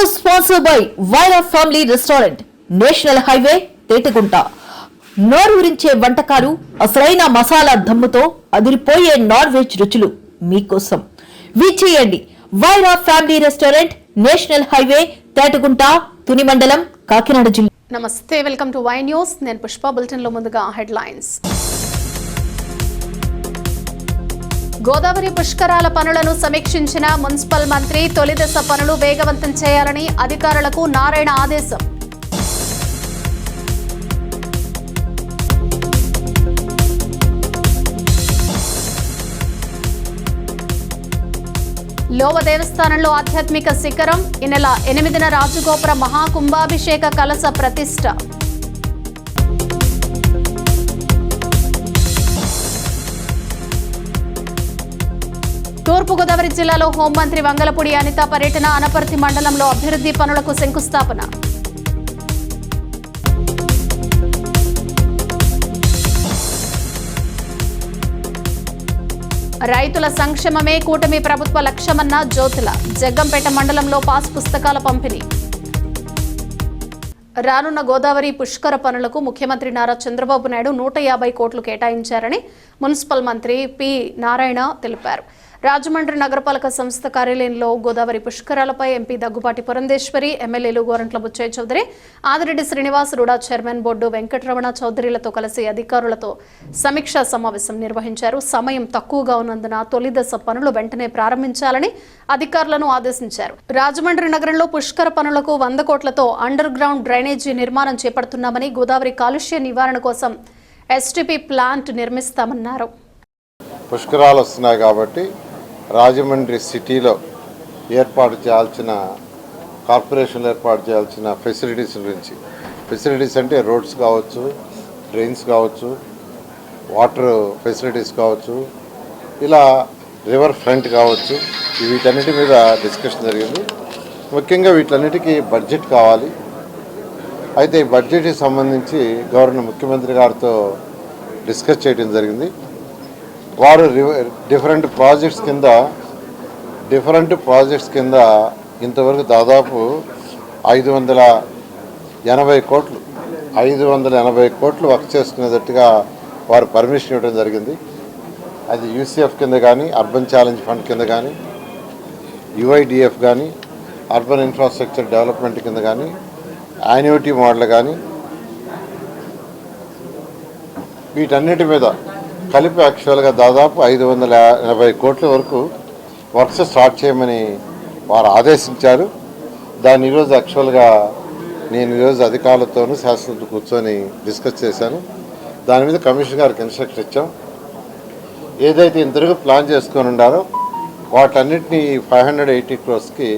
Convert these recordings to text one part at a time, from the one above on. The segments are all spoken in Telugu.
Co-sponsored by Vaira Family Restaurant, national highway Tetagunta. నోరూరించే వంటకాలు, అసలైన మసాలా దమ్ముతో అదిరిపోయే నాన్ వెజ్ రుచులు మీకోసం. విచ్చేయండి Vaira family restaurant, national highway Tetagunta, Tuni మండలం, కాకినాడ జిల్లా. నమస్తే, వెల్కమ్ టు వై న్యూస్. నేను పుష్ప. బులెటిన్ లో ముందుగా హెడ్లైన్స్. గోదావరి పుష్కరాల పనులను సమీక్షించిన మున్సిపల్ మంత్రి. తొలిదశ పనులు వేగవంతం చేయాలని అధికారులకు నారాయణ ఆదేశం. లోవ దేవస్థానంలో ఆధ్యాత్మిక శిఖరం. ఈ నెల 8న రాజగోపుర మహాకుంభాభిషేక కలశ ప్రతిష్ఠ. తూర్పుగోదావరి జిల్లాలో హోంమంత్రి వంగలపూడి అనిత పర్యటన. అనపర్తి మండలంలో అభివృద్ధి పనులకు శంకుస్థాపన. రైతుల సంక్షేమమే కూటమి ప్రభుత్వ లక్ష్యమన్న జ్యోతుల. జగ్గంపేట మండలంలో పాస్ పుస్తకాల పంపిణీ. రానున్న గోదావరి పుష్కర పనులకు ముఖ్యమంత్రి నారా చంద్రబాబు నాయుడు 150 కోట్లు కేటాయించారని మున్సిపల్ మంత్రి పి నారాయణ తెలిపారు. రాజమండ్రి నగరపాలక సంస్థ కార్యాలయంలో గోదావరి పుష్కరాలపై ఎంపీ దగ్గుబాటి పురంధేశ్వరి, ఎమ్మెల్యేలు గోరంట్ల బుచ్చయ్య చౌదరి, ఆదిరెడ్డి శ్రీనివాస్, రుడా చైర్మన్ బోర్డు వెంకటరమణ చౌదరిలతో కలిసి అధికారులతో సమీక్షా సమావేశం నిర్వహించారు. సమయం తక్కువగా ఉన్నందున తొలిదశ పనులు వెంటనే ప్రారంభించాలని అధికారులను ఆదేశించారు. రాజమండ్రి నగరంలో పుష్కర పనులకు 100 కోట్లతో అండర్ గ్రౌండ్ డ్రైనేజీ నిర్మాణం చేపడుతున్నామని, గోదావరి కాలుష్య నివారణ కోసం ఎస్టీపీ ప్లాంట్ నిర్మిస్తామన్నారు. పుష్కరాలు వస్తున్నాయి కాబట్టి రాజమండ్రి సిటీలో ఏర్పాటు చేయాల్సిన, కార్పొరేషన్లో ఏర్పాటు చేయాల్సిన ఫెసిలిటీస్ గురించి, ఫెసిలిటీస్ అంటే రోడ్స్ కావచ్చు, డ్రైన్స్ కావచ్చు, వాటర్ ఫెసిలిటీస్ కావచ్చు, ఇలా రివర్ ఫ్రంట్ కావచ్చు, వీటన్నిటి మీద డిస్కషన్ జరిగింది. ముఖ్యంగా వీటన్నిటికీ బడ్జెట్ కావాలి. అయితే ఈ బడ్జెట్కి సంబంధించి గవర్నర్ ముఖ్యమంత్రి గారితో డిస్కస్ చేయడం జరిగింది. వారు డిఫరెంట్ ప్రాజెక్ట్స్ కింద ఇంతవరకు దాదాపు 580 కోట్లు వర్క్ చేసుకునేటట్టుగా వారు పర్మిషన్ ఇవ్వడం జరిగింది. అది యూసీఎఫ్ కింద కానీ, అర్బన్ ఛాలెంజ్ ఫండ్ కింద కానీ, యుఐడిఎఫ్ కానీ, అర్బన్ ఇన్ఫ్రాస్ట్రక్చర్ డెవలప్మెంట్ కింద కానీ, యాన్యుటీ మోడల్ కానీ, వీటన్నిటి మీద కలిపి యాక్చువల్గా దాదాపు 580 కోట్ల వరకు వర్క్స్ స్టార్ట్ చేయమని వారు ఆదేశించారు. దాన్ని ఈరోజు యాక్చువల్గా నేను ఈరోజు అధికారులతోనూ శాసనసభ్యులతో కూర్చొని డిస్కస్ చేశాను. దాని మీద కమిషనర్ గారికి ఇన్స్ట్రక్షన్ ఇచ్చాం. ఏదైతే ఇంతవరకు ప్లాన్ చేసుకొని ఉండారో వాటన్నిటినీ 580 క్రోర్స్కి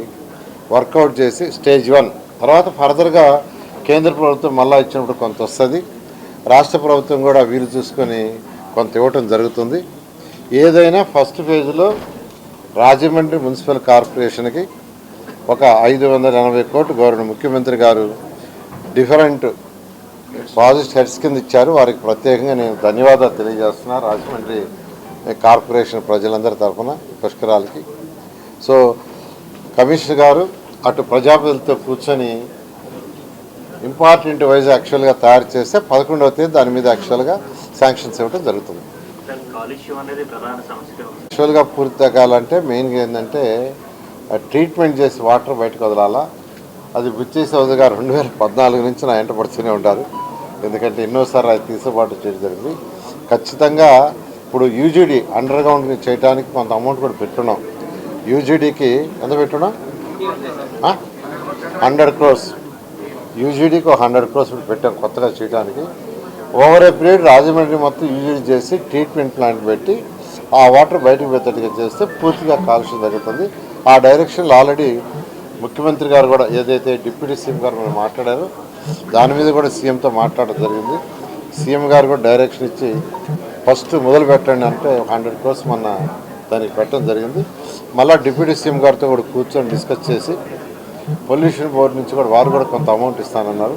వర్కౌట్ చేసి స్టేజ్ 1 తర్వాత ఫర్దర్గా కేంద్ర ప్రభుత్వం మళ్ళా ఇచ్చినప్పుడు కొంత వస్తుంది, రాష్ట్ర ప్రభుత్వం కూడా వీలు చూసుకొని కొంత ఇవ్వటం జరుగుతుంది. ఏదైనా ఫస్ట్ ఫేజ్లో రాజమండ్రి మున్సిపల్ కార్పొరేషన్కి ఒక 580 కోట్లు గవర్నర్ ముఖ్యమంత్రి గారు డిఫరెంట్ ప్రాజెక్ట్ హెడ్స్ కింద ఇచ్చారు. వారికి ప్రత్యేకంగా నేను ధన్యవాదాలు తెలియజేస్తున్నా రాజమండ్రి కార్పొరేషన్ ప్రజలందరి తరఫున పుష్కరాలకి. సో కమిషనర్ గారు అటు ప్రజాప్రతినిధులతో కూర్చొని ఇంపార్టెంట్ వైజ్ యాక్చువల్గా తయారు చేస్తే 11వ తేదీ దాని మీద యాక్చువల్గా శాంక్షన్స్ ఇవ్వడం జరుగుతుంది. యాక్చువల్గా పూర్తి తగ్గాలంటే మెయిన్గా ఏంటంటే ట్రీట్మెంట్ చేసి వాటర్ బయటకు వదలాలా. అది బుచ్చయ్య చౌదరి గారు 2014 నుంచి నా వెంట పడుతూనే ఉంటారు. ఎందుకంటే ఎన్నోసార్లు అది తీసుబాటు చేయడం జరిగింది. ఖచ్చితంగా ఇప్పుడు యూజీడీ అండర్ గ్రౌండ్ చేయడానికి కొంత అమౌంట్ కూడా పెట్టున్నాం. యూజీడీకి ఎంత పెట్టున్నాం? 100 క్రోర్స్. యూజీడీకి 100 క్రోర్స్ పెట్టాం కొత్తగా చేయడానికి. ఓవర్ ఏ పీరియడ్ రాజమండ్రి మొత్తం యూజీడీ చేసి ట్రీట్మెంట్ ప్లాంట్ పెట్టి ఆ వాటర్ బయటకు పెట్టేట్టుగా చేస్తే పూర్తిగా కాలుష్యం తగ్గుతుంది. ఆ డైరెక్షన్లో ఆల్రెడీ ముఖ్యమంత్రి గారు కూడా ఏదైతే డిప్యూటీ సీఎం గారు మనం మాట్లాడారో దాని మీద కూడా సీఎంతో మాట్లాడడం జరిగింది. సీఎం గారు కూడా డైరెక్షన్ ఇచ్చి ఫస్ట్ మొదలు పెట్టండి అంటే 100 క్రోర్స్ మొన్న దానికి పెట్టడం జరిగింది. మళ్ళీ డిప్యూటీ సీఎం గారితో కూడా కూర్చొని డిస్కస్ చేసి పొల్యూషన్ బోర్డు నుంచి కూడా వారు కూడా కొంత అమౌంట్ ఇస్తానన్నారు.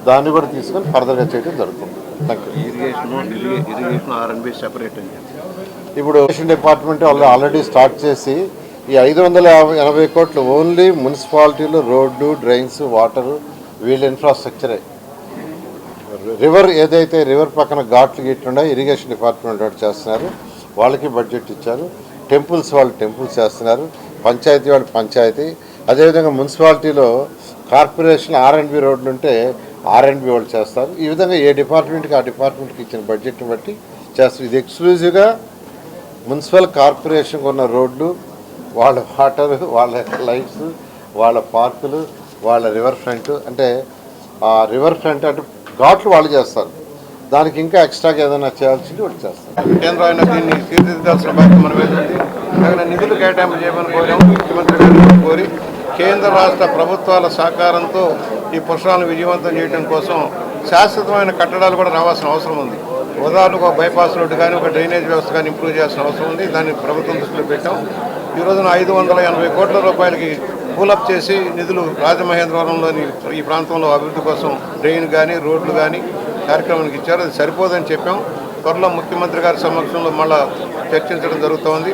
దాన్ని కూడా తీసుకొని ఫర్దర్గా చేయడం జరుగుతుంది. Thank you. ఇప్పుడు ఇరిగేషన్ డిపార్ట్మెంట్ వాళ్ళు ఆల్రెడీ స్టార్ట్ చేసి ఈ 580 కోట్లు ఓన్లీ మున్సిపాలిటీలో రోడ్డు, డ్రైన్స్, వాటరు, వీళ్ళ ఇన్ఫ్రాస్ట్రక్చరే. రివర్ ఏదైతే రివర్ పక్కన ఘాట్లు గిట్లున్నాయో ఇరిగేషన్ డిపార్ట్మెంట్ వాళ్ళు చేస్తున్నారు, వాళ్ళకి బడ్జెట్ ఇచ్చారు. టెంపుల్స్ వాళ్ళు టెంపుల్స్ చేస్తున్నారు, పంచాయతీ వాళ్ళు పంచాయతీ. అదేవిధంగా మున్సిపాలిటీలో కార్పొరేషన్ R&B రోడ్లు ఉంటే R&B వాళ్ళు చేస్తారు. ఈ విధంగా ఏ డిపార్ట్మెంట్కి ఆ డిపార్ట్మెంట్కి ఇచ్చిన బడ్జెట్ని బట్టి చేస్తారు. ఇది ఎక్స్క్లూజివ్గా మున్సిపల్ కార్పొరేషన్కి ఉన్న రోడ్లు, వాళ్ళ వాటర్, వాళ్ళ లైట్స్, వాళ్ళ పార్కులు, వాళ్ళ రివర్ ఫ్రంట్. అంటే ఆ రివర్ ఫ్రంట్ అంటే ఘాట్లు వాళ్ళు చేస్తారు. దానికి ఇంకా ఎక్స్ట్రాగా ఏదైనా చేయాల్సింది వాళ్ళు చేస్తారు. కేంద్రం అయినా దీన్ని తీర్చిదిద్దాల్సిన బాధ్యత మన మీద ఉంది. తగిన నిధులు కేటాయింపు చేయమని కోరాము. ముఖ్యమంత్రి గారిని కోరి కేంద్ర రాష్ట్ర ప్రభుత్వాల సహకారంతో ఈ పుష్కరాలను విజయవంతం చేయడం కోసం శాశ్వతమైన కట్టడాలు కూడా రావాల్సిన అవసరం ఉంది. ఉదాహరణకు ఒక బైపాస్ రోడ్డు కానీ, ఒక డ్రైనేజ్ వ్యవస్థ కానీ ఇంప్రూవ్ చేయాల్సిన అవసరం ఉంది. దాన్ని ప్రభుత్వం దృష్టిలో పెట్టాం. ఈ రోజున 580 కోట్ల రూపాయలకి పూలప్ చేసి నిధులు రాజమహేంద్రవరంలోని ఈ ప్రాంతంలో అభివృద్ధి కోసం డ్రైన్ కానీ, రోడ్లు కానీ కార్యక్రమానికి ఇచ్చారు. అది సరిపోదని చెప్పాం. త్వరలో ముఖ్యమంత్రి గారి సమక్షంలో మళ్ళా చర్చించడం జరుగుతోంది.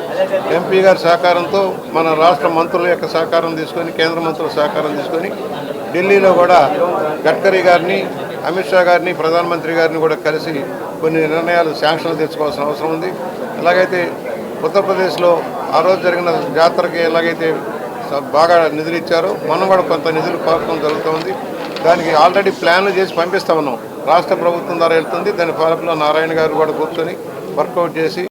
ఎంపీ గారి సహకారంతో, మన రాష్ట్ర మంత్రుల యొక్క సహకారం తీసుకొని, కేంద్ర మంత్రుల సహకారం తీసుకొని ఢిల్లీలో కూడా గడ్కరీ గారిని, అమిత్ షా గారిని, ప్రధానమంత్రి గారిని కూడా కలిసి కొన్ని నిర్ణయాలు శాంక్షన్లు తెచ్చుకోవాల్సిన అవసరం ఉంది. ఎలాగైతే ఉత్తరప్రదేశ్లో ఆ రోజు జరిగిన జాతరకి ఎలాగైతే బాగా నిధులు ఇచ్చారో మనం కూడా కొంత నిధులు కోరడం జరుగుతుంది. దానికి ఆల్రెడీ ప్లాన్లు చేసి పంపిస్తా ఉన్నాం. రాష్ట్ర ప్రభుత్వం ద్వారా వెళ్తుంది. దాని ఫాలోలో నారాయణ గారు కూడా కూర్చొని వర్కౌట్ చేసి.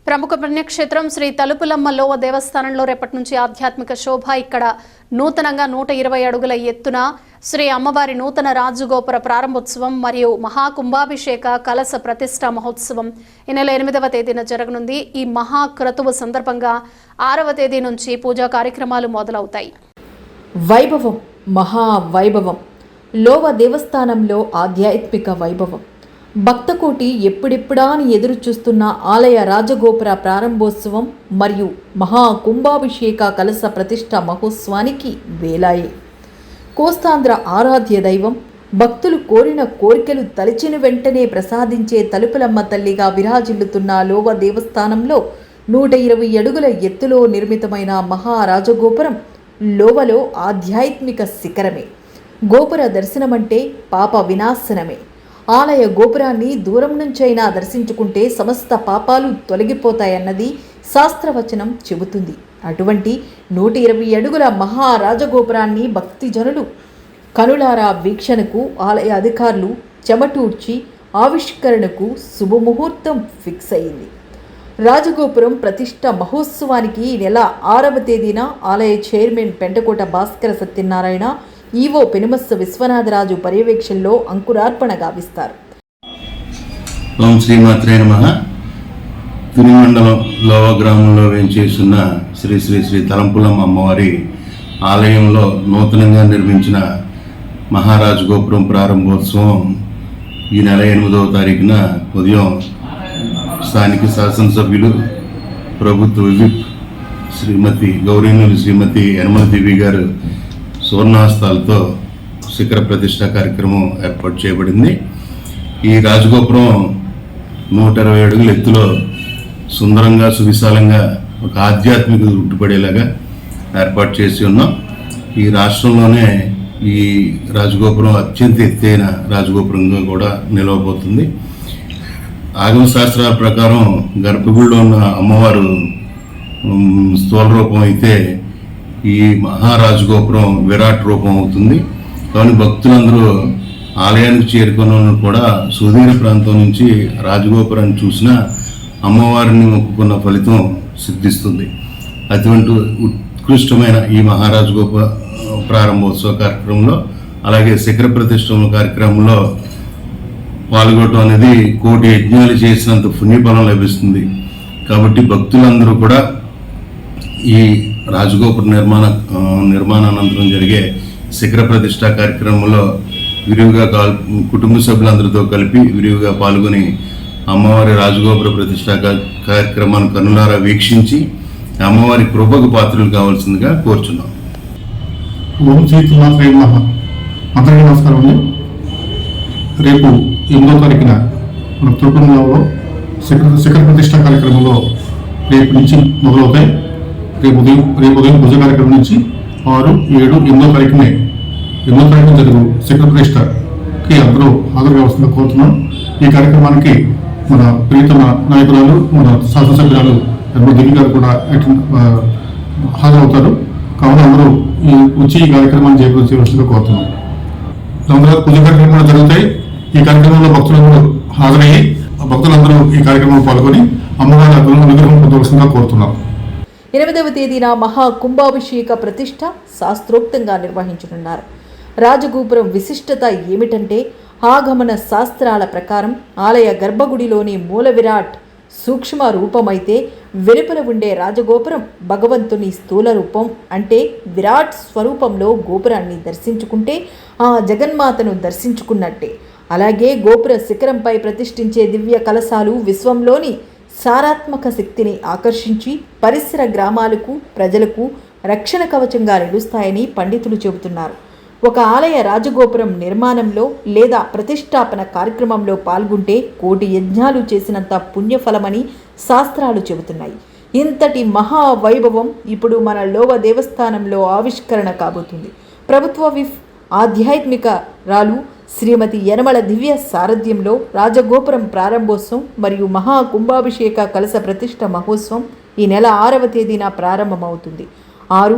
ప్రముఖ పుణ్యక్షేత్రం శ్రీ తలుపులమ్మ లోవ దేవస్థానంలో రేపటి నుంచి ఆధ్యాత్మిక శోభ. ఇక్కడ నూతనంగా 120 అడుగుల ఎత్తున శ్రీ అమ్మవారి నూతన రాజగోపుర ప్రారంభోత్సవం మరియు మహాకుంభాభిషేక కలశ ప్రతిష్ఠా మహోత్సవం ఈ నెల 8వ తేదీన జరగనుంది. ఈ మహాక్రతువు సందర్భంగా 6వ తేదీ నుంచి పూజా కార్యక్రమాలు మొదలవుతాయి. వైభవం, మహావైభవం. లోవ దేవస్థానంలో ఆధ్యాత్మిక వైభవం. భక్తకోటి ఎప్పుడెప్పుడా అని ఎదురు చూస్తున్న ఆలయ రాజగోపుర ప్రారంభోత్సవం మరియు మహాకుంభాభిషేక కలశ ప్రతిష్ఠ మహోత్సవానికి వేలాయే. కోస్తాంధ్ర ఆరాధ్య దైవం, భక్తులు కోరిన కోరికలు తలిచిన వెంటనే ప్రసాదించే తలుపులమ్మ తల్లిగా విరాజిల్లుతున్న లోవ దేవస్థానంలో 120 అడుగుల ఎత్తులో నిర్మితమైన మహారాజగోపురం లోవలో ఆధ్యాత్మిక శిఖరమే. గోపుర దర్శనమంటే పాప వినాశనమే. ఆలయ గోపురాన్ని దూరం నుంచైనా దర్శించుకుంటే సమస్త పాపాలు తొలగిపోతాయన్నది శాస్త్రవచనం చెబుతుంది. అటువంటి 120 అడుగుల మహారాజగోపురాన్ని భక్తిజనులు కనులారా వీక్షణకు ఆలయ అధికారులు చెమటూడ్చి ఆవిష్కరణకు శుభముహూర్తం ఫిక్స్ అయింది. రాజగోపురం ప్రతిష్ఠ మహోత్సవానికి ఈ నెల 6వ తేదీన ఆలయ చైర్మన్ పెంటకోట భాస్కర సత్యనారాయణ, ఈవో పెనుమస్స విశ్వనాథరాజు పర్యవేక్షణలో అంకురార్పణ గావిస్తారు. ఓం శ్రీమాత్రే నమః. తిరుమండలం లోవ గ్రామంలో వేంచేస్తున్న శ్రీ శ్రీ శ్రీ తలంపులమ్మ అమ్మవారి ఆలయంలో నూతనంగా నిర్మించిన మహారాజ్ గోపురం ప్రారంభోత్సవం ఈ నెల 8వ తారీఖున ఉదయం స్థానిక శాసనసభ్యులు, ప్రభుత్వ విప్ శ్రీమతి గౌరీనులు శ్రీమతి యనమల దేవి గారు సువర్ణాస్తాలతో శిఖర ప్రతిష్ట కార్యక్రమం ఏర్పాటు చేయబడింది. ఈ రాజగోపురం 120 అడుగుల ఎత్తులో సుందరంగా, సువిశాలంగా ఒక ఆధ్యాత్మిక ఉట్టుపడేలాగా ఏర్పాటు చేసి ఉన్నాం. ఈ రాష్ట్రంలోనే ఈ రాజగోపురం అత్యంత ఎత్తైన రాజగోపురంగా కూడా నిలవబోతుంది. ఆగమ శాస్త్రాల ప్రకారం గర్భగుడిలో ఉన్న అమ్మవారు స్థూల రూపం అయితే ఈ మహారాజగోపురం విరాట్ రూపం అవుతుంది. కానీ భక్తులందరూ ఆలయానికి చేరుకున్న కూడా సుదూర ప్రాంతం నుంచి రాజగోపురాన్ని చూసినా అమ్మవారిని మొక్కుకున్న ఫలితం సిద్ధిస్తుంది. అటువంటి ఉత్కృష్టమైన ఈ మహారాజగోపుర ప్రారంభోత్సవ కార్యక్రమంలో, అలాగే శిఖర ప్రతిష్ఠ కార్యక్రమంలో పాల్గొనడం అనేది 1,000,000 యజ్ఞాలు చేసినంత పుణ్యఫలం లభిస్తుంది. కాబట్టి భక్తులందరూ కూడా ఈ రాజగోపుర నిర్మాణానంతరం జరిగే శిఖర ప్రతిష్ఠ కార్యక్రమంలో విరివిగా కుటుంబ సభ్యులందరితో కలిపి విరివిగా పాల్గొని అమ్మవారి రాజగోపుర ప్రతిష్ఠ కార్యక్రమాన్ని కనులారా వీక్షించి అమ్మవారి కృపకు పాత్రలు కావాల్సిందిగా కోరుచున్నాం. ఓం శ్రీ మాత్రే నమః. అందరికీ నమస్కారం అండి. రేపు 8వ తారీఖున మన తిరుపతిలో శిఖర ప్రతిష్ఠ కార్యక్రమంలో రేపు నుంచి మొదలవుతాయి. రేపు ఉదయం పూజ కార్యక్రమం నుంచి 6, 7, 8 తారీఖున జరుగు శిఖర ప్రతిష్టకి అందరూ హాజరు కావాల్సిందిగా కోరుతున్నాం. ఈ కార్యక్రమానికి మన ప్రియతమ నాయకురాలు, మన శాసనసభ్యురాలు దివ్య గారు కూడా హాజరవుతారు. కావున అందరూ వచ్చి ఈ కార్యక్రమాన్ని చేపట్టవలసిందిగా కోరుతున్నాం. అందరూ పూజ కార్యక్రమాలు జరుగుతాయి. ఈ కార్యక్రమంలో భక్తులందరూ హాజరయ్యి భక్తులందరూ ఈ కార్యక్రమంలో పాల్గొని అమ్మవారి అనుగ్రహం పొందవలసిందిగా కోరుతున్నాం. 8వ తేదీన మహా కుంభాభిషేక ప్రతిష్ట శాస్త్రోక్తంగా నిర్వహించనున్నారు. రాజగోపురం విశిష్టత ఏమిటంటే ఆగమన శాస్త్రాల ప్రకారం ఆలయ గర్భగుడిలోని మూల విరాట్ సూక్ష్మ రూపమైతే వెలుపల ఉండే రాజగోపురం భగవంతుని స్థూల రూపం. అంటే విరాట్ స్వరూపంలో గోపురాన్ని దర్శించుకుంటే ఆ జగన్మాతను దర్శించుకున్నట్టే. అలాగే గోపుర శిఖరంపై ప్రతిష్ఠించే దివ్య కలశాలు విశ్వంలోని సారాత్మక శక్తిని ఆకర్షించి పరిసర గ్రామాలకు ప్రజలకు రక్షణ కవచంగా నిలుస్తాయని పండితులు చెబుతున్నారు. ఒక ఆలయ రాజగోపురం నిర్మాణంలో లేదా ప్రతిష్టాపన కార్యక్రమంలో పాల్గొంటే కోటి యజ్ఞాలు చేసినంత పుణ్యఫలమని శాస్త్రాలు చెబుతున్నాయి. ఇంతటి మహావైభవం ఇప్పుడు మన లోవ దేవస్థానంలో ఆవిష్కరణ కాబోతుంది. ప్రభుత్వ విప్ ఆధ్యాత్మికరాలు శ్రీమతి యనమల దివ్య సారథ్యంలో రాజగోపురం ప్రారంభోత్సవం మరియు మహా కుంభాభిషేక కలశ ప్రతిష్ఠ మహోత్సవం ఈ నెల 6వ తేదీన ప్రారంభమవుతుంది. 6,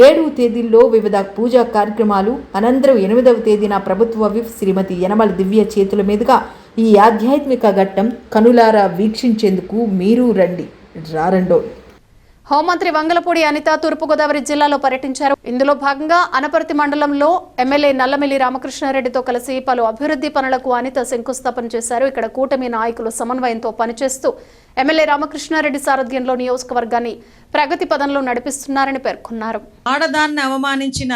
7 తేదీల్లో వివిధ పూజా కార్యక్రమాలు అనంతరం 8వ తేదీన ప్రభుత్వ విప్ శ్రీమతి యనమల దివ్య చేతుల మీదుగా ఈ ఆధ్యాత్మిక ఘట్టం కనులారా వీక్షించేందుకు మీరు రండి, రారండో. హోంమంత్రి వంగలపూడి అనిత తూర్పుగోదావరి జిల్లాలో పర్యటించారు. ఇందులో భాగంగా అనపర్తి మండలంలో ఎమ్మెల్యే నల్లమిల్లి రామకృష్ణారెడ్డితో కలిసి పలు అభివృద్ధి పనులకు అనిత శంకుస్థాపన చేశారు. ఇక్కడ కూటమి నాయకులు సమన్వయంతో పనిచేస్తూ ఎమ్మెల్యే రామకృష్ణారెడ్డి సారథ్యంలో నియోజకవర్గాన్ని ప్రగతి పదంలో నడిపిస్తున్నారని పేర్కొన్నారు. ఆడదాన్ని అవమానించిన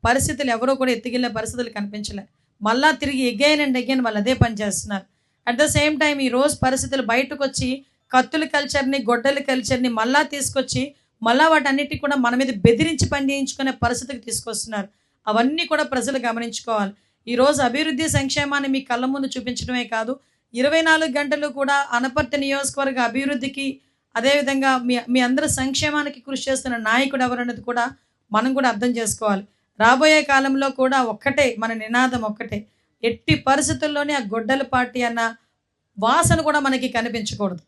పరిస్థితులు ఎవరో కూడా ఎత్తిగిల్లే పరిస్థితులు కనిపించలే. మళ్ళా తిరిగి ఎగైన్ అండ్ ఎగైన్ వాళ్ళు అదే పని చేస్తున్నారు. అట్ ద సేమ్ టైం ఈ రోజు పరిస్థితులు బయటకు వచ్చి కత్తుల కల్చర్ని, గొడ్డలి కల్చర్ని మళ్ళా తీసుకొచ్చి మళ్ళా వాటన్నిటి కూడా మన మీద బెదిరించి పని చేయించుకునే పరిస్థితికి తీసుకొస్తున్నారు. అవన్నీ కూడా ప్రజలు గమనించుకోవాలి. ఈరోజు అభివృద్ధి సంక్షేమాన్ని మీ కళ్ళ ముందు చూపించడమే కాదు, 24 గంటలు కూడా అనపర్తి నియోజకవర్గ అభివృద్ధికి అదేవిధంగా మీ అందరి సంక్షేమానికి కృషి చేస్తున్న నాయకుడు ఎవరన్నది కూడా మనం కూడా అర్థం చేసుకోవాలి. రాబోయే కాలంలో కూడా ఒక్కటే మన నినాదం, ఒక్కటే, ఎట్టి పరిస్థితుల్లోనే ఆ గొడ్డల పార్టీ అన్న వాసన కూడా మనకి కనిపించకూడదు.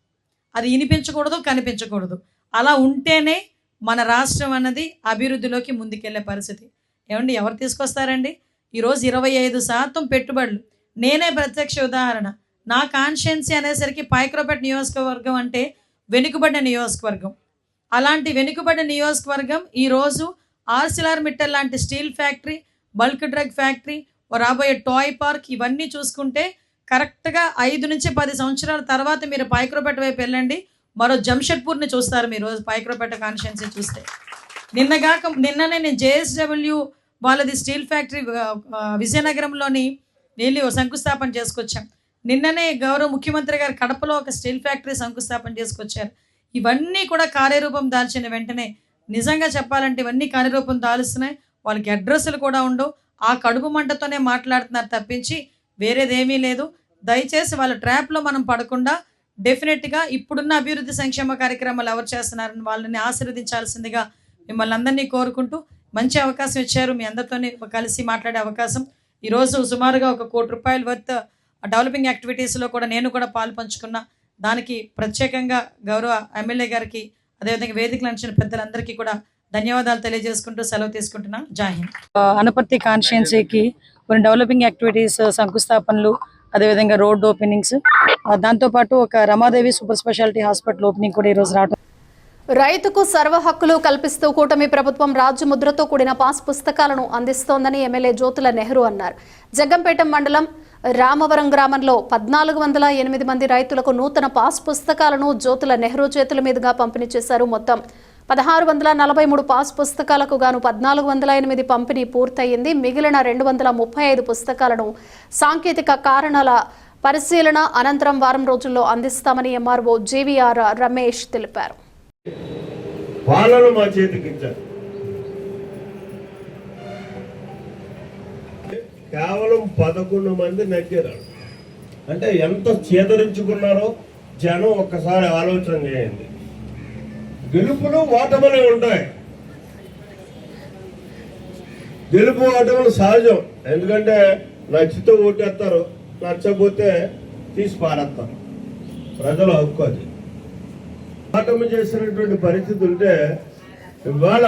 అది వినిపించకూడదు, కనిపించకూడదు. అలా ఉంటేనే మన రాష్ట్రం అన్నది అభివృద్ధిలోకి ముందుకెళ్లే పరిస్థితి. ఏమండి, ఎవరు తీసుకొస్తారండి? ఈరోజు 25% పెట్టుబడులు. నేనే ప్రత్యక్ష ఉదాహరణ. నా కాన్స్టిట్యున్సీ అనేసరికి పాయకరావుపేట నియోజకవర్గం అంటే వెనుకబడిన నియోజకవర్గం. అలాంటి వెనుకబడిన నియోజకవర్గం ఈరోజు ఆర్సిలార్ మిట్టల్ లాంటి steel factory, bulk drug factory, రాబోయే టాయ్ పార్క్, ఇవన్నీ చూసుకుంటే కరెక్ట్గా 5 నుంచి 10 సంవత్సరాల తర్వాత మీరు పాయకరావుపేట వైపు వెళ్ళండి, మరో జంషెడ్పూర్ని చూస్తారు మీరు రోజు పాయకరావుపేట కాన్స్టిట్యున్సీ చూస్తే. నిన్ననే నేను JSW వాళ్ళది స్టీల్ ఫ్యాక్టరీ విజయనగరంలోని వెళ్ళి శంకుస్థాపన చేసుకొచ్చాం. నిన్ననే గౌరవ ముఖ్యమంత్రి గారు కడపలో ఒక స్టీల్ ఫ్యాక్టరీ శంకుస్థాపన చేసుకొచ్చారు. ఇవన్నీ కూడా కార్యరూపం దాల్చిన వెంటనే నిజంగా చెప్పాలంటే ఇవన్నీ కార్యరూపం దాలుస్తున్నాయి. వాళ్ళకి అడ్రస్లు కూడా ఉండవు. ఆ కడుపు మంటతోనే మాట్లాడుతున్నారు తప్పించి వేరేదేమీ లేదు. దయచేసి వాళ్ళ ట్రాప్లో మనం పడకుండా డెఫినెట్గా ఇప్పుడున్న అభివృద్ధి సంక్షేమ కార్యక్రమాలు ఎవరు చేస్తున్నారని వాళ్ళని ఆశీర్వదించాల్సిందిగా మిమ్మల్ని అందరినీ కోరుకుంటూ, మంచి అవకాశం ఇచ్చారు. మీ అందరితోనే కలిసి మాట్లాడే అవకాశం. ఈరోజు సుమారుగా 1 కోటి రూపాయల వర్త్ డెవలపింగ్ యాక్టివిటీస్లో కూడా నేను కూడా పాలు పంచుకున్నా. దానికి ప్రత్యేకంగా గౌరవ ఎమ్మెల్యే గారికి, అదేవిధంగా వేదికలు అంచిన పెద్దలందరికీ కూడా ధన్యవాదాలు తెలియజేసుకుంటూ సెలవు తీసుకుంటున్నాను. జై హింద్. అనపర్తి కాన్స్టిట్యున్సీకి కొన్ని డెవలపింగ్ యాక్టివిటీస్ శంకుస్థాపనలు, అదేవిధంగా రోడ్ ఓపెనింగ్స్, దాంతోపాటు ఒక Ramadevi super speciality hospital opening కూడా ఈరోజు రావడం. రైతుకు సర్వ హక్కులు కల్పిస్తూ కూటమి ప్రభుత్వం రాజ్యముద్రతో కూడిన పాస్ పుస్తకాలను అందిస్తోందని ఎమ్మెల్యే జ్యోతుల నెహ్రూ అన్నారు. జగ్గంపేట మండలం రామవరం గ్రామంలో 1408 మంది రైతులకు నూతన పాస్ పుస్తకాలను జ్యోతుల నెహ్రూ చేతుల మీదుగా పంపిణీ చేశారు. మొత్తం 1643 పాస్ పుస్తకాలకు గాను 1408 పంపిణీ పూర్తయింది. మిగిలిన 235 పుస్తకాలను సాంకేతిక కారణాల పరిశీలన అనంతరం వారం రోజుల్లో అందిస్తామని ఎంఆర్ఓ జీవీఆర్ రమేష్ తెలిపారు. పాలన మా చేతికిచ్చారు. కేవలం 11 మంది నగ్గారు. అంటే ఎంత చేదరించుకున్నారో జనం ఒక్కసారి ఆలోచన చేయండి. గెలుపులు ఓటములు ఉంటాయి. గెలుపు ఓటములు సహజం. ఎందుకంటే నచ్చితే ఓటేస్తారు, నచ్చకపోతే తీసి పారేస్తారు. ప్రజల హక్కు అది. ఓటమి చేసినటువంటి పరిస్థితి ఉంటే ఇవాళ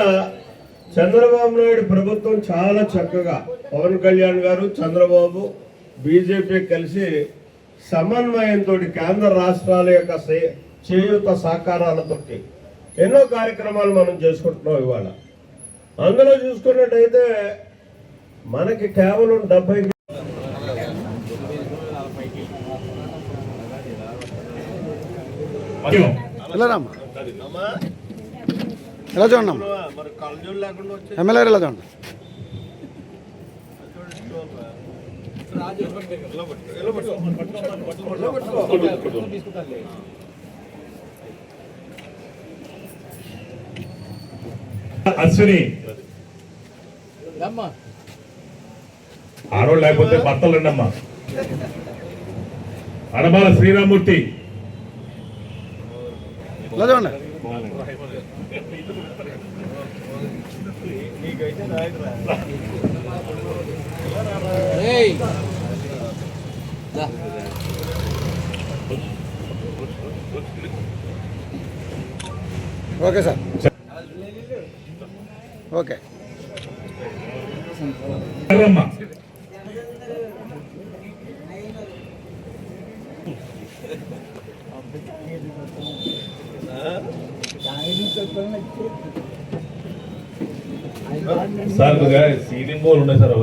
చంద్రబాబు నాయుడు ప్రభుత్వం చాలా చక్కగా పవన్ కళ్యాణ్ గారు, చంద్రబాబు, బీజేపీ కలిసి సమన్వయంతో కేంద్ర రాష్ట్రాల యొక్క చేయూత సహకారాలతో ఎన్నో కార్యక్రమాలు మనం చేసుకుంటున్నాం ఇవాళ. అందులో చూసుకున్నట్టయితే మనకి కేవలం 70 ఎలా చూడండి ఎమ్మెల్యే ఎలా చూడండి. అశ్విని ఆడోళ్ళు లేకపోతే భర్తలు ఉండమ్మా. అడబాల శ్రీరామూర్తి ఎలా చూడండి. Okay sir, okay. Sir ceiling బోల్ ఉన్నాయి సార్,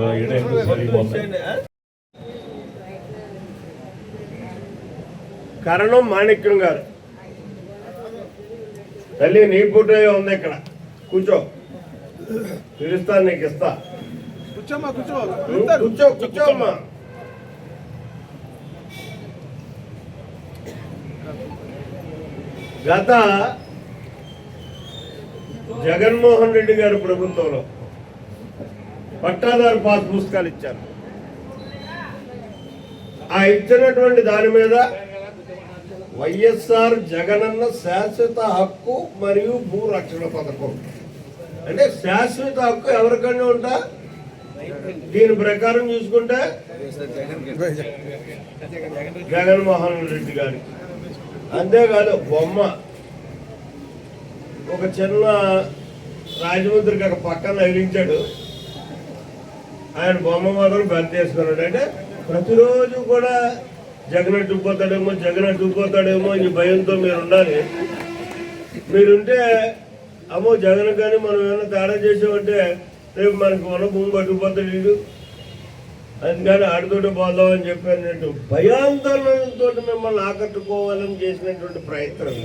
కరణం మాణిక్యం గారు. తల్లి నీ ఫోటో ఉంది ఇక్కడ, కూర్చో, పిలుస్తాను, నీకు ఇస్తా. కూర్చోమ్మా. గత జగన్మోహన్ రెడ్డి గారి ప్రభుత్వంలో పట్టాదారు పాస్ పుస్తకాలు ఇచ్చారు. ఆ ఇచ్చినటువంటి దాని మీద వైఎస్ఆర్ జగనన్న శాశ్వత హక్కు మరియు భూ రక్షణ పథకం, అంటే శాశ్వత హక్కు ఎవరికన్నా ఉంటా, దీని ప్రకారం చూసుకుంటే జగన్మోహన్ రెడ్డి గారికి. అంతేకాదు బొమ్మ ఒక చిన్న రాజమండ్రికి ఒక పక్కన తగిలించాడు, ఆయన బొమ్మ మాత్రం బంద్ చేసుకున్నాడు. అంటే ప్రతిరోజు కూడా జగన్ అడ్డుకుపోతాడేమో ఈ భయంతో మీరు ఉండాలి. మీరుంటే అమ్మో జగన్ కానీ మనం ఏమైనా తేడా చేసామంటే రేపు మనకు ఉన్న భూమి పట్టుకుపోతాడు వీడు, అందుకని ఆడితోటి పోదామని చెప్పినట్టు భయాందోళనతో మిమ్మల్ని ఆకట్టుకోవాలని చేసినటువంటి ప్రయత్నం.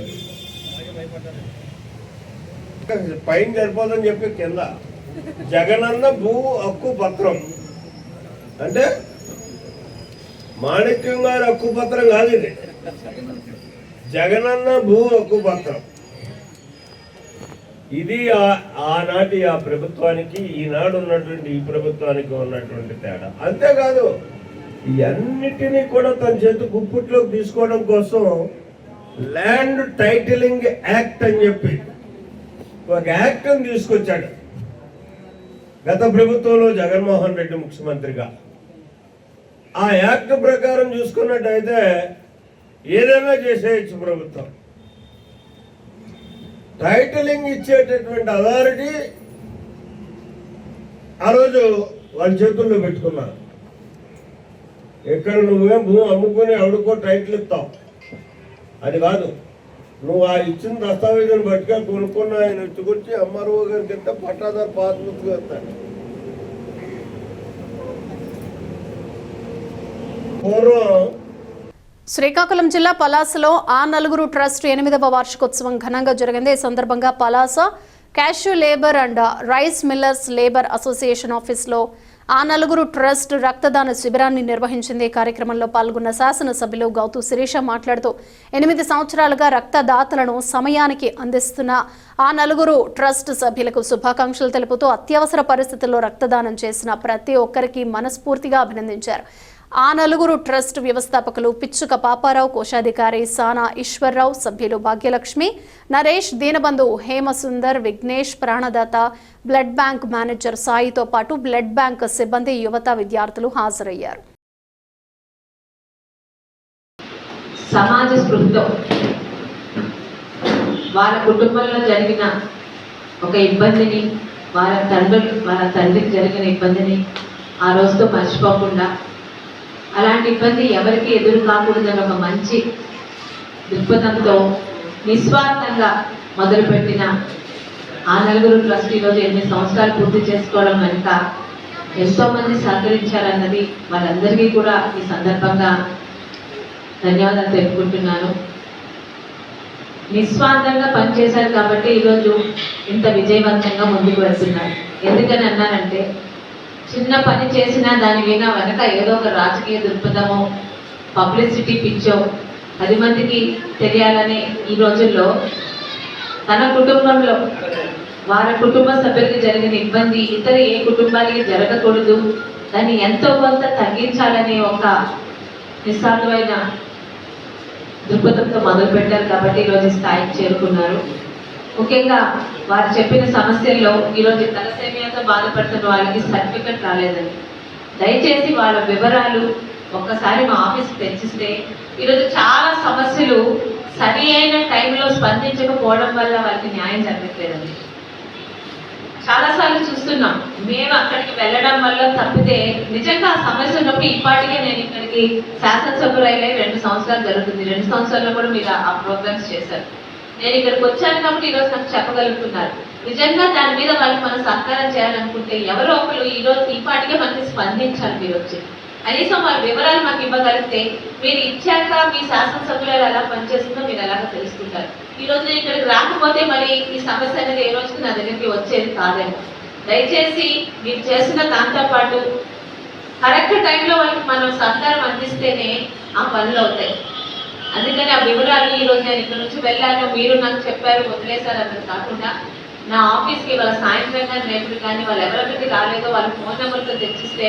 పైన సరిపోదని చెప్పి కింద జగనన్న భూ హక్కు పత్రం, అంటే మాణిక్యం గారి హక్కు పత్రం కాదు ఇది, జగనన్న భూ హక్కు పత్రం. ఇది ఆనాటి ఆ ప్రభుత్వానికి ఈనాడు ఉన్నటువంటి ఈ ప్రభుత్వానికి ఉన్నటువంటి తేడా. అంతేకాదు ఇవన్నిటినీ కూడా తన చేతి గుప్పిట్లోకి తీసుకోవడం కోసం ల్యాండ్ టైటిలింగ్ యాక్ట్ అని చెప్పి ఒక యాక్ట్ని తీసుకొచ్చాడు గత ప్రభుత్వంలో జగన్మోహన్ రెడ్డి ముఖ్యమంత్రిగా. ఆ యాక్ట్ ప్రకారం చూసుకున్నట్టయితే ఏదైనా చేసేయచ్చు ప్రభుత్వం. టైటిలింగ్ ఇచ్చేటటువంటి అథారిటీ ఆ రోజు వాళ్ళ చేతుల్లో పెట్టుకున్నారు. ఎక్కడ నువ్వేం భూమి అమ్ముకొని ఎవరికో టైటిల్ ఇస్తావు, అది కాదు. నువ్వు ఆ ఇచ్చిన దస్తావేజును బట్టిగా కొనుక్కున్న ఆయన ఎత్తుకొచ్చి ఎంఆర్ఓ గారికి ఇస్తే పట్టాదారు పాస్ పుస్తకం ఇస్తాడు. పూర్వం శ్రీకాకుళం జిల్లా పలాసలో ఆ నలుగురు ట్రస్ట్ 8వ వార్షికోత్సవం ఘనంగా జరిగింది. ఈ సందర్భంగా Palasa cashew labour and rice millers labour association ఆఫీసులో ఆ నలుగురు ట్రస్ట్ రక్తదాన శిబిరాన్ని నిర్వహించింది. ఈ కార్యక్రమంలో పాల్గొన్న శాసనసభ్యులు గౌతు శిరీష మాట్లాడుతూ 8 సంవత్సరాలుగా రక్తదాతలను సమయానికి అందిస్తున్న ఆ నలుగురు ట్రస్ట్ సభ్యులకు శుభాకాంక్షలు తెలుపుతూ అత్యవసర పరిస్థితుల్లో రక్తదానం చేసిన ప్రతి ఒక్కరికి మనస్ఫూర్తిగా అభినందించారు. ఆ నలుగురు ట్రస్ట్ వ్యవస్థాపకులు పిచ్చుక పాపారావు, కోశాధికారి సానా ఈశ్వర్రావు, సభ్యులు Bhagyalakshmi, Naresh, Deenabandhu Hemasundar, Vignesh, Pranadata, blood bank manager సాయితో పాటు బ్లడ్ బ్యాంక్ సిబ్బంది, యువత, విద్యార్థులు హాజరయ్యారు. సమాజ స్పృహతో వాళ్ళ కుటుంబంలో జరిగిన ఒక ఇబ్బందిని, వాళ్ళ తండ్రికి జరిగిన ఇబ్బందిని ఆ రోజుతో మర్చిపోకుండా, అలాంటి ఇబ్బంది ఎవరికి ఎదురు కాకూడదని ఒక మంచి దృక్పథంతో నిస్వార్థంగా మొదలుపెట్టిన ఆ నలుగురు ట్రస్ట్ ఈరోజు 8 సంవత్సరాలు పూర్తి చేసుకోవడం వెనుక ఎంతోమంది సహకరించారన్నది వాళ్ళందరికీ కూడా ఈ సందర్భంగా ధన్యవాదాలు తెలుపుకుంటున్నాను. నిస్వార్థంగా పనిచేశారు కాబట్టి ఈరోజు ఇంత విజయవంతంగా ముందుకు వెళ్తున్నారు. ఎందుకని అన్నానంటే, చిన్న పని చేసినా దాని వెనక ఏదో ఒక రాజకీయ దృక్పథమో, పబ్లిసిటీ పిచ్చో 10 మందికి తెలియాలనే ఈ రోజుల్లో తన కుటుంబంలో వారి కుటుంబ సభ్యులకి జరిగిన ఇబ్బంది ఇతర ఏ కుటుంబానికి జరగకూడదు, దాన్ని ఎంతో కొంత తగ్గించాలనే ఒక నిస్సార్థమైన దృక్పథంతో మొదలుపెట్టారు కాబట్టి ఈరోజు స్థాయికి చేరుకున్నారు. ముఖ్యంగా వారు చెప్పిన సమస్యల్లో ఈరోజు తలసేమియాతో బాధపడుతున్న వాళ్ళకి సర్టిఫికెట్ రాలేదని, దయచేసి వాళ్ళ వివరాలు ఒక్కసారి మా ఆఫీస్కి తెచ్చిస్తే ఈరోజు చాలా సమస్యలు సరి అయిన టైంలో స్పందించకపోవడం వల్ల వాళ్ళకి న్యాయం జరగట్లేదండి. చాలాసార్లు చూస్తున్నాం. మేము అక్కడికి వెళ్ళడం వల్ల తప్పితే నిజంగా ఆ సమస్య ఉన్నప్పుడు ఇప్పటికే నేను ఇక్కడికి శాసనసభ్యులైన 2 సంవత్సరాలు జరుగుతుంది. 2 సంవత్సరాల్లో కూడా మీరు ఆ ప్రోగ్రామ్స్ చేశారు. నేను ఇక్కడికి వచ్చాను కాబట్టి ఈరోజు నాకు చెప్పగలుగుతున్నారు. నిజంగా దాని మీద వాళ్ళకి మనం సహకారం చేయాలనుకుంటే ఎవరో ఒకరు ఈరోజు ఇప్పటికే మనకి స్పందించాలి. మీరు వచ్చి కనీసం వాళ్ళ వివరాలు మాకు ఇవ్వగలిగితే మీరు ఇచ్చాక మీ శాసనసభ్యులు ఎలా పనిచేస్తుందో మీరు ఎలాగ తెలుసుకుంటారు. ఈరోజు నేను ఇక్కడికి రాకపోతే మరి ఈ సమస్య అనేది ఏ రోజుకి నా దగ్గరికి వచ్చేది కాదేమో. దయచేసి మీరు చేసిన దాంతో పాటు కరెక్ట్ టైంలో వాళ్ళకి మనం సహకారం అందిస్తేనే ఆ పనులు అవుతాయి. అందుకని ఆ వివరాలు ఈరోజు నేను ఇక్కడ నుంచి వెళ్ళాను, మీరు నాకు చెప్పారు, వదిలేశారు అన్నది కాకుండా నా ఆఫీస్కి వాళ్ళ సాయంత్రం కానీ రేపు కానీ వాళ్ళు ఎవరెవరికి రాలేదో వాళ్ళ ఫోన్ నెంబర్తో తెచ్చిస్తే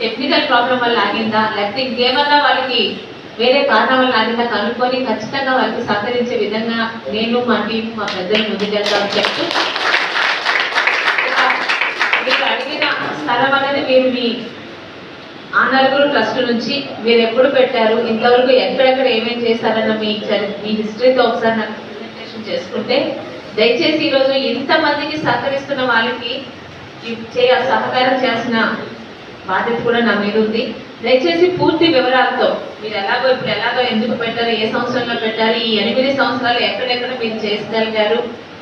టెక్నికల్ ప్రాబ్లం వల్ల ఆగిందా, లేకపోతే ఇంకేమన్నా వాళ్ళకి వేరే కారణం వల్ల ఆగిందా కనుక్కొని ఖచ్చితంగా వాళ్ళకి సహకరించే విధంగా నేను, మా టీం, మా పెద్దలు ముందుకెళ్తామని చెప్తూ, మీరు అడిగిన స్థలం అనేది మీరు మీ ఆ నలుగురు ట్రస్ట్ నుంచి మీరు ఎప్పుడు పెట్టారు, ఇంతవరకు ఎక్కడెక్కడ ఏమేమి చేశారన్న మీ హిస్టరీతో ఒకసారి నాకు ప్రెజెంటేషన్ చేసుకుంటే, దయచేసి ఈరోజు ఇంతమందికి సహకరిస్తున్న వాళ్ళకి సహకారం చేసిన బాధ్యత కూడా నా మీద ఉంది. దయచేసి పూర్తి వివరాలతో మీరు ఎలాగో ఎందుకు పెట్టారు, ఏ సంవత్సరంలో పెట్టారు, ఈ 8 సంవత్సరాలు ఎక్కడెక్కడ మీరు చేయగలిగారు,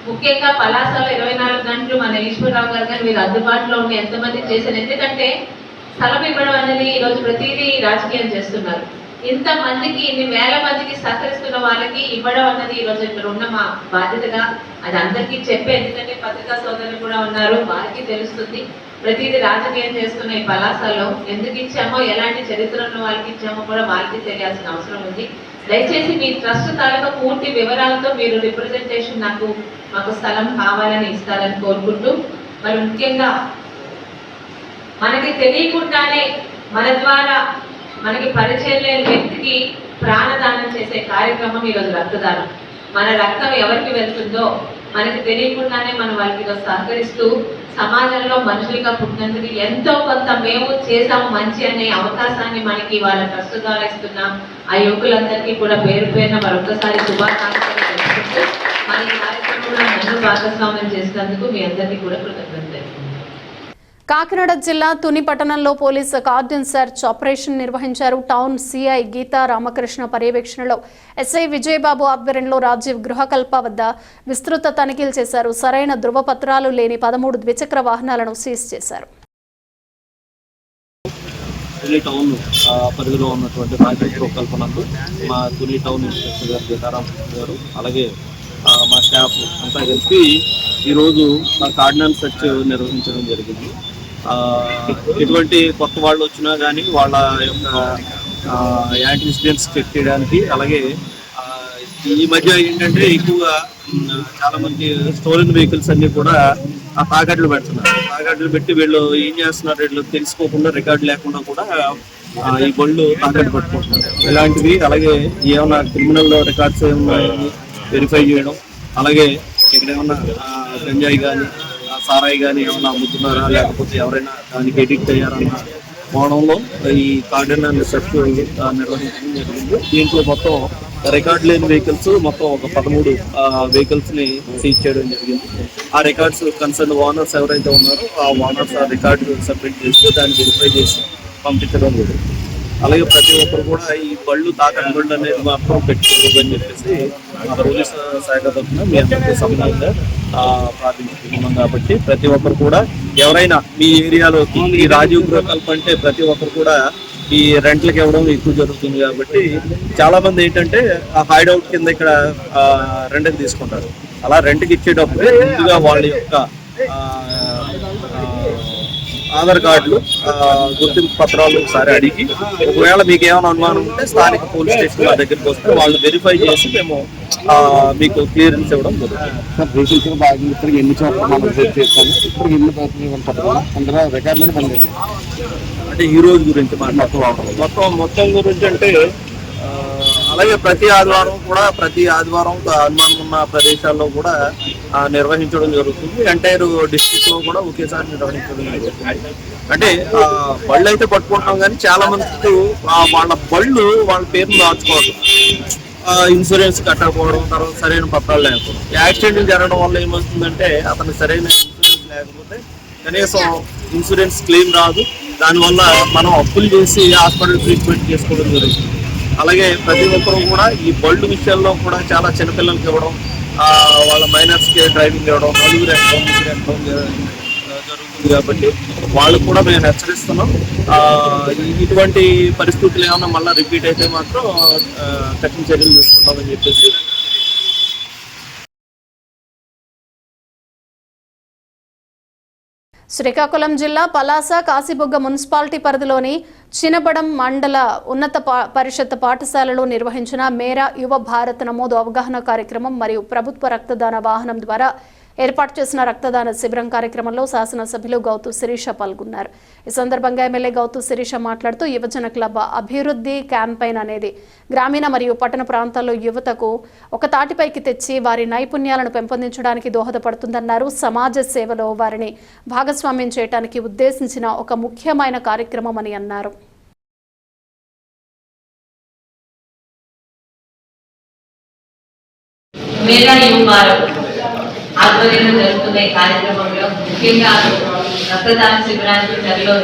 ముఖ్యంగా పలాసలో 24 గంటలు మన ఈశ్వరరావు గారు కానీ మీరు అందుబాటులో ఉండి ఎంతమంది చేశారు. ఎందుకంటే స్థలం ఇవ్వడం అనేది ఈరోజు ప్రతిదీ రాజకీయం చేస్తున్నారు. ఇంతమందికి, ఇన్ని వేల మందికి సహకరిస్తున్న వాళ్ళకి ఇవ్వడం అన్నది ఈరోజు ఇక్కడ ఉన్న మా బాధ్యతగా అది అందరికీ చెప్పే, ఎందుకంటే పత్రికా సోదరులు కూడా ఉన్నారు, వారికి తెలుస్తుంది. ప్రతిదీ రాజకీయం చేస్తున్న ఈ పలాసలో ఎందుకు ఇచ్చామో, ఎలాంటి చరిత్ర ఉన్న వాళ్ళకి ఇచ్చామో కూడా వాళ్ళకి తెలియాల్సిన అవసరం ఉంది. దయచేసి మీ ట్రస్ట్ తాలూకా పూర్తి వివరాలతో మీరు రిప్రజెంటేషన్ మాకు స్థలం కావాలని ఇస్తారని కోరుకుంటూ, మరి ముఖ్యంగా మనకి తెలియకుండానే మన ద్వారా మనకి పరిచయం లేని వ్యక్తికి ప్రాణదానం చేసే కార్యక్రమం ఈరోజు రక్తదానం. మన రక్తం ఎవరికి వెళ్తుందో మనకి తెలియకుండానే మనం వాళ్ళకి సహకరిస్తూ సమాజంలో మనుషులుగా పుట్టినందుకు ఎంతో కొంత మేము చేసాము మంచి అనే అవకాశాన్ని మనకి వాళ్ళ ట్రస్ట్ ద్వారా ఇస్తున్నాం. ఆ యువకులందరికీ కూడా పేరు పేరున మరొకసారి శుభాకాంక్షలు తెలుపుతూ మన ఈ కార్యక్రమంలో నన్ను భాగస్వామ్యం చేసినందుకు మీ అందరికీ కూడా కృతజ్ఞతలు. కాకినాడ జిల్లా తుని పట్టణంలో పోలీసు కార్డన్ సెర్చ్ ఆపరేషన్ నిర్వహించారు. టౌన్ సిఐ గీతా రామకృష్ణ పర్యవేక్షణలో ఎస్ఐ విజయబాబు ఆధ్వర్యంలో రాజీవ్ గృహకల్ప వద్ద విస్తృత తనిఖీలు చేశారు. సరైన ధృవపత్రాలు లేని 13 ద్విచక్ర వాహనాలను సీజ్ చేశారు. టౌన్ పరిధిలో ఉన్నటువంటి రాజీవ్ గృహకల్ప నందు మా తుని టౌన్ ఇన్స్పెక్టర్ గారు గీతారామకృష్ణ గారు అలాగే మా స్టాఫ్ అంతా కలిపి ఈరోజు కార్డినల్ సెర్చ్ నిర్వహించడం జరిగింది. ఎటువంటి కొత్త వాళ్ళు వచ్చినా కానీ వాళ్ళ యొక్క యాంటీ ఇన్సిడెంట్స్ చెక్ చేయడానికి, అలాగే ఈ మధ్య ఏంటంటే ఎక్కువగా చాలా మంది స్టోలెన్ వెహికల్స్ అన్ని కూడా తాకట్లు పెడుతున్నారు. తాకట్లు పెట్టి వీళ్ళు ఏం చేస్తున్నారు వీళ్ళు తెలుసుకోకుండా రికార్డు లేకుండా కూడా ఈ బళ్ళు తాకట్టు పట్టుకుంటున్నారు. ఇలాంటివి అలాగే ఏమైనా క్రిమినల్ రికార్డ్స్ ఏమన్నా వెరిఫై చేయడం, అలాగే ఇక్కడ ఏమన్నా గంజాయి కానీ సారాయి కానీ ఏమన్నా అమ్ముతున్నారా లేకపోతే ఎవరైనా దానికి ఎడిక్ట్ అయ్యారన్న కోణంలో ఈ కార్డినల్ సెర్చ్ నిర్వహించడం జరిగింది. దీంట్లో మొత్తం రికార్డ్ లేని వెహికల్స్ మొత్తం ఒక 13 వెహికల్స్ ని సీజ్ చేయడం జరిగింది. ఆ రికార్డ్స్ కన్సర్న్ ఓనర్స్ ఎవరైతే ఉన్నారో ఆ ఓనర్స్ ఆ రికార్డు సబ్మిట్ చేసి దాన్ని వెరిఫై చేసి పంపించడం జరిగింది. అలాగే ప్రతి ఒక్కరు కూడా ఈ బళ్ళు తాకట్టు బళ్ళు అనేది మాత్రం పెట్టుకోవద్దని చెప్పేసి పోలీసు శాఖ తరఫున మీ అందరికీ సమయంగా ప్రార్థించుకుంటున్నాం. కాబట్టి ప్రతి ఒక్కరు కూడా ఎవరైనా మీ ఏరియాలోకి ఈ రాజీవ్ గృహకల్ప అంటే ప్రతి ఒక్కరు కూడా ఈ రెంట్లకు ఇవ్వడం ఎక్కువ జరుగుతుంది. కాబట్టి చాలా మంది ఏంటంటే ఆ హైడౌట్ కింద ఇక్కడ రెంట్కి తీసుకుంటారు. అలా రెంట్కి ఇచ్చేటప్పుడు ముందుగా వాళ్ళ యొక్క ఆధార్ కార్డులు, గుర్తింపు పత్రాలు ఒకసారి అడిగి, ఒకవేళ మీకు ఏమైనా అనుమానం ఉంటే స్థానిక పోలీస్ స్టేషన్ మా దగ్గరికి వస్తే వాళ్ళు వెరిఫై చేసి మేము మీకు క్లియరెన్స్ ఇవ్వడం జరుగుతుంది. ఎన్ని చోట్ల మనం సెట్ చేస్తాము, ఇప్పుడు ఎన్ని అందులో రికార్డులను పొందండి. అంటే ఈ రోజు గురించి మొత్తం గురించి అంటే అలాగే ప్రతి ఆదివారం అనుమానం ఉన్న ప్రదేశాల్లో కూడా నిర్వహించడం జరుగుతుంది. ఎంటైర్ డిస్ట్రిక్ట్ లో కూడా ఒకేసారి నిర్వహించడం జరుగుతుంది. అంటే బళ్ళు అయితే పట్టుకుంటాం కానీ చాలా మందికి వాళ్ళ బళ్ళు వాళ్ళ పేరును దాచుకోవడం, ఇన్సూరెన్స్ కట్టకపోవడం, తర్వాత సరైన పత్రాలు లేకపోవడం. యాక్సిడెంట్ జరగడం వల్ల ఏమవుతుందంటే అతనికి సరైన ఇన్సూరెన్స్ లేకపోతే కనీసం ఇన్సూరెన్స్ క్లెయిమ్ రాదు. దానివల్ల మనం అప్పులు చేసి హాస్పిటల్ ట్రీట్మెంట్ చేసుకోవడం జరుగుతుంది. అలాగే ప్రతి ఒక్కరూ కూడా ఈ బళ్ళు విషయాల్లో కూడా చాలా చిన్నపిల్లలకి ఇవ్వడం, వాళ్ళ మైనర్స్కి డ్రైవింగ్ ఇవ్వడం, నలుగురు ఎక్కడం జరుగుతుంది. కాబట్టి వాళ్ళు కూడా మేము హెచ్చరిస్తున్నాం. ఇటువంటి పరిస్థితులు ఏమన్నా మళ్ళీ రిపీట్ అయితే మాత్రం కఠిన చర్యలు తీసుకుంటామని చెప్పేసి. శ్రీకాకుళం జిల్లా పలాస కాశీబుగ్గ మున్సిపాలిటీ పరిధిలోని చినబడం మండల ఉన్నత పరిషత్ పాఠశాలలో నిర్వహించిన మేరా యువ భారత్ నమోదు అవగాహన కార్యక్రమం మరియు ప్రభుత్వ రక్తదాన వాహనం ద్వారా ఏర్పాటు చేసిన రక్తదాన శిబిరం కార్యక్రమంలో శాసనసభ్యులు గౌతు శిరీష పాల్గొన్నారు. ఈ సందర్భంగా ఎమ్మెల్యే గౌతు శిరీష మాట్లాడుతూ యువజన క్లబ్ అభివృద్ధి క్యాంపెయిన్ అనేది గ్రామీణ మరియు పట్టణ ప్రాంతాల్లో యువతకు ఒక తాటిపైకి తెచ్చి వారి నైపుణ్యాలను పెంపొందించడానికి దోహదపడుతుందన్నారు. సమాజ సేవలో వారిని భాగస్వామ్యం చేయడానికి ఉద్దేశించిన ఒక ముఖ్యమైన కార్యక్రమం అని అన్నారు. ఆధ్వర్యంలో జరుగుతున్న ఈ కార్యక్రమంలో ముఖ్యంగా రక్తదాన శిబిరానికి తరలిలో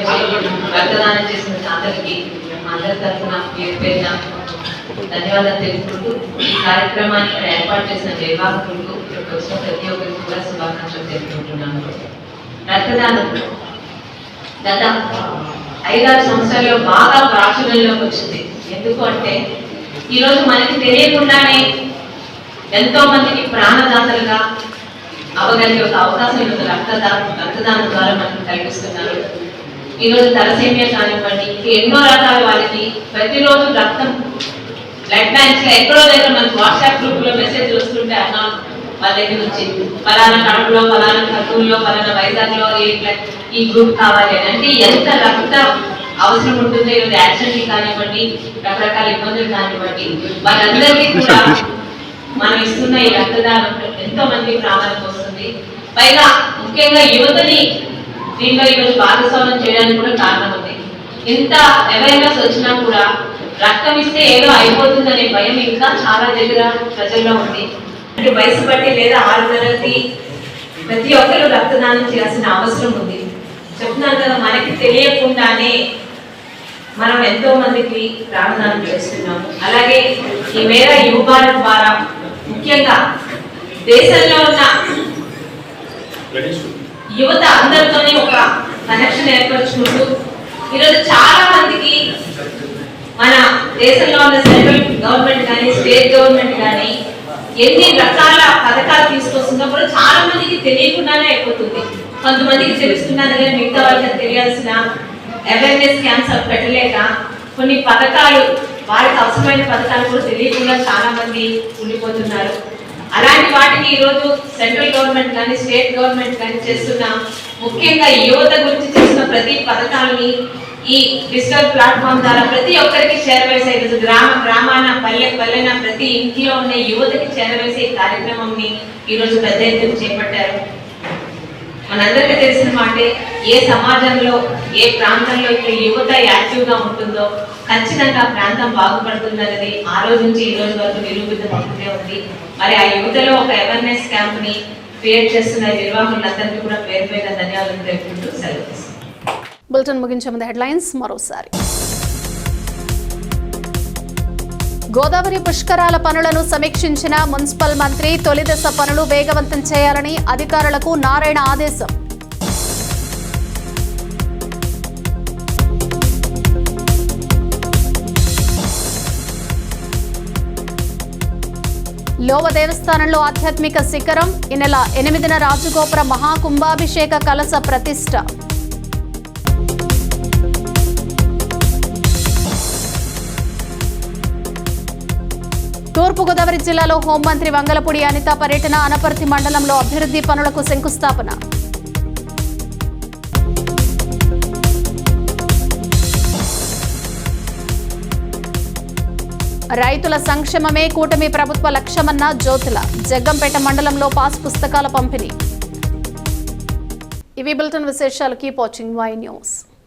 రక్తదానం చేసిన అందరికీ అందరి తరఫున పేరున ధన్యవాదాలు తెలుపుకుంటూ ఈ కార్యక్రమాన్ని ఇక్కడ ఏర్పాటు చేసిన నిర్వాహకులకు వచ్చిన ప్రతి ఒక్కరికి కూడా శుభాకాంక్షలు తెలుపుకుంటున్నాను. రక్తదానం గత 5-6 సంవత్సరాల్లో బాగా ప్రాచుర్యంలోకి వచ్చింది. ఎందుకు అంటే ఈరోజు మనకి తెలియకుండానే ఎంతో మందికి ప్రాణదాతలుగా అవగలిగే ఒక అవకాశం ఈరోజు రక్తదానం ద్వారా మనకు కల్పిస్తున్నారు. ఈరోజు తలసేమియా కానివ్వండి, ఎన్నో రకాల వాళ్ళకి ప్రతిరోజు రక్తం బ్లడ్ బ్యాంక్స్ లో ఎక్కడో దగ్గర మనకు వాట్సాప్ గ్రూప్ లో మెసేజ్ వస్తుంటే అన్నా వాళ్ళ దగ్గర నుంచి ఫలానా కడపలో, ఫలానా కర్నూలులో, ఫలానా వైజాగ్ లో ఈ గ్రూప్ కావాలి అని. అంటే ఎంత రక్తం అవసరం ఉంటుందో ఈరోజు యాక్సిడెంట్ కానివ్వండి, రకరకాల ఇబ్బందులు కానివ్వండి, వాళ్ళందరికీ కూడా మనం ఇస్తున్న ఈ రక్తదానం ఎంతో మంది ప్రాణాలకు వస్తుంది. పైగా ముఖ్యంగా యువతని దీంట్లో ఈరోజు భాగస్వామ్యం చేయడానికి కూడా కారణం ఉంది. ఇంత అవేర్నెస్ వచ్చినా కూడా రక్తం ఇస్తే ఏదో అయిపోతుందనే భయం ఇంకా చాలా దగ్గర ప్రజల్లో ఉంది. అంటే వయసు బట్టి లేదా 6 తరగతి ప్రతి ఒక్కరు రక్తదానం చేయాల్సిన అవసరం ఉంది. చెప్తున్నాను కదా, మనకి తెలియకుండానే మనం ఎంతో మందికి ప్రాణదానం చేస్తున్నాము. అలాగే ఈ మేరా యువ భారత్ ద్వారా ముఖ్యంగా దేశంలో ఉన్న యువత అందరితోనే ఒక కనెక్షన్ ఏర్పరచుకుంటూ ఈరోజు చాలా మందికి మన దేశంలో ఉన్న సెంట్రల్ గవర్నమెంట్ కానీ స్టేట్ గవర్నమెంట్ కానీ ఎన్ని రకాల పథకాలు తీసుకొస్తుందో కూడా చాలా మందికి తెలియకుండానే అయిపోతుంది. కొంతమందికి తెలుస్తున్నాను కానీ మిగతా వాళ్ళకి తెలియాల్సిన అవేర్నెస్ క్యాంప్స్ పెట్టలేక కొన్ని పథకాలు వారికి అవసరమైన పథకాలు కూడా తెలియకుండా చాలా మంది ఉండిపోతున్నారు. అలాంటి వాటిని ఈరోజు సెంట్రల్ గవర్నమెంట్ కానీ స్టేట్ గవర్నమెంట్ కానీ చేస్తున్న ముఖ్యంగా యువత గురించి చేస్తున్న ప్రతి పథకాలని ఈ డిజిటల్ ప్లాట్ఫామ్ ద్వారా ప్రతి ఒక్కరికి చేరవేసే, గ్రామాన పల్లెన ప్రతి ఇంట్లో ఉన్న యువతకి చేరవేసే కార్యక్రమంని ఈరోజు పెద్ద ఎత్తున చేపట్టారు. మనందరికీ తెలిసిన మాటే, ఏ సమాజంలో ఏ ప్రాంతంలో ఇక్కడ యువత యాక్టివ్గా ఉంటుందో ఖచ్చితంగా ప్రాంతం బాగుపడుతుందనేది ఆ రోజు నుంచి ఈ రోజు వరకు నిరూపితం అవుతూనే ఉంది. మరి ఆ యువతలో ఒక అవేర్నెస్ క్యాంప్ ని క్రియేట్ చేస్తున్న నిర్వాహకులందరికీ కూడా పేరు పేరున ధన్యవాదాలు తెలుపుకుంటూ సెలవు తీసుకుంటాం. బులెటిన్ ముగించే ముందు హెడ్లైన్స్ మరోసారి. గోదావరి పుష్కరాల పనులను సమీక్షించిన మున్సిపల్ మంత్రి, తొలి దశ పనులు వేగవంతం చేయాలని అధికారులకు నారాయణ ఆదేశం. లోవ దేవస్థానంలో ఆధ్యాత్మిక శిఖరం, ఈ నెల 8న రాజగోపుర మహాకుంభాభిషేక కలశ ప్రతిష్ఠ. తూర్పుగోదావరి జిల్లాలో హోంమంత్రి వంగలపూడి అనిత పర్యటన, అనపర్తి మండలంలో అభివృద్ధి పనులకు శంకుస్థాపన. రైతుల సంక్షేమమే కూటమి ప్రభుత్వ లక్ష్యమన్న జ్యోతుల, జగ్గంపేట మండలంలో పాస్ పుస్తకాల పంపిణీ. ఇవి బులెటిన్ విశేషాలు. Keep watching Y news.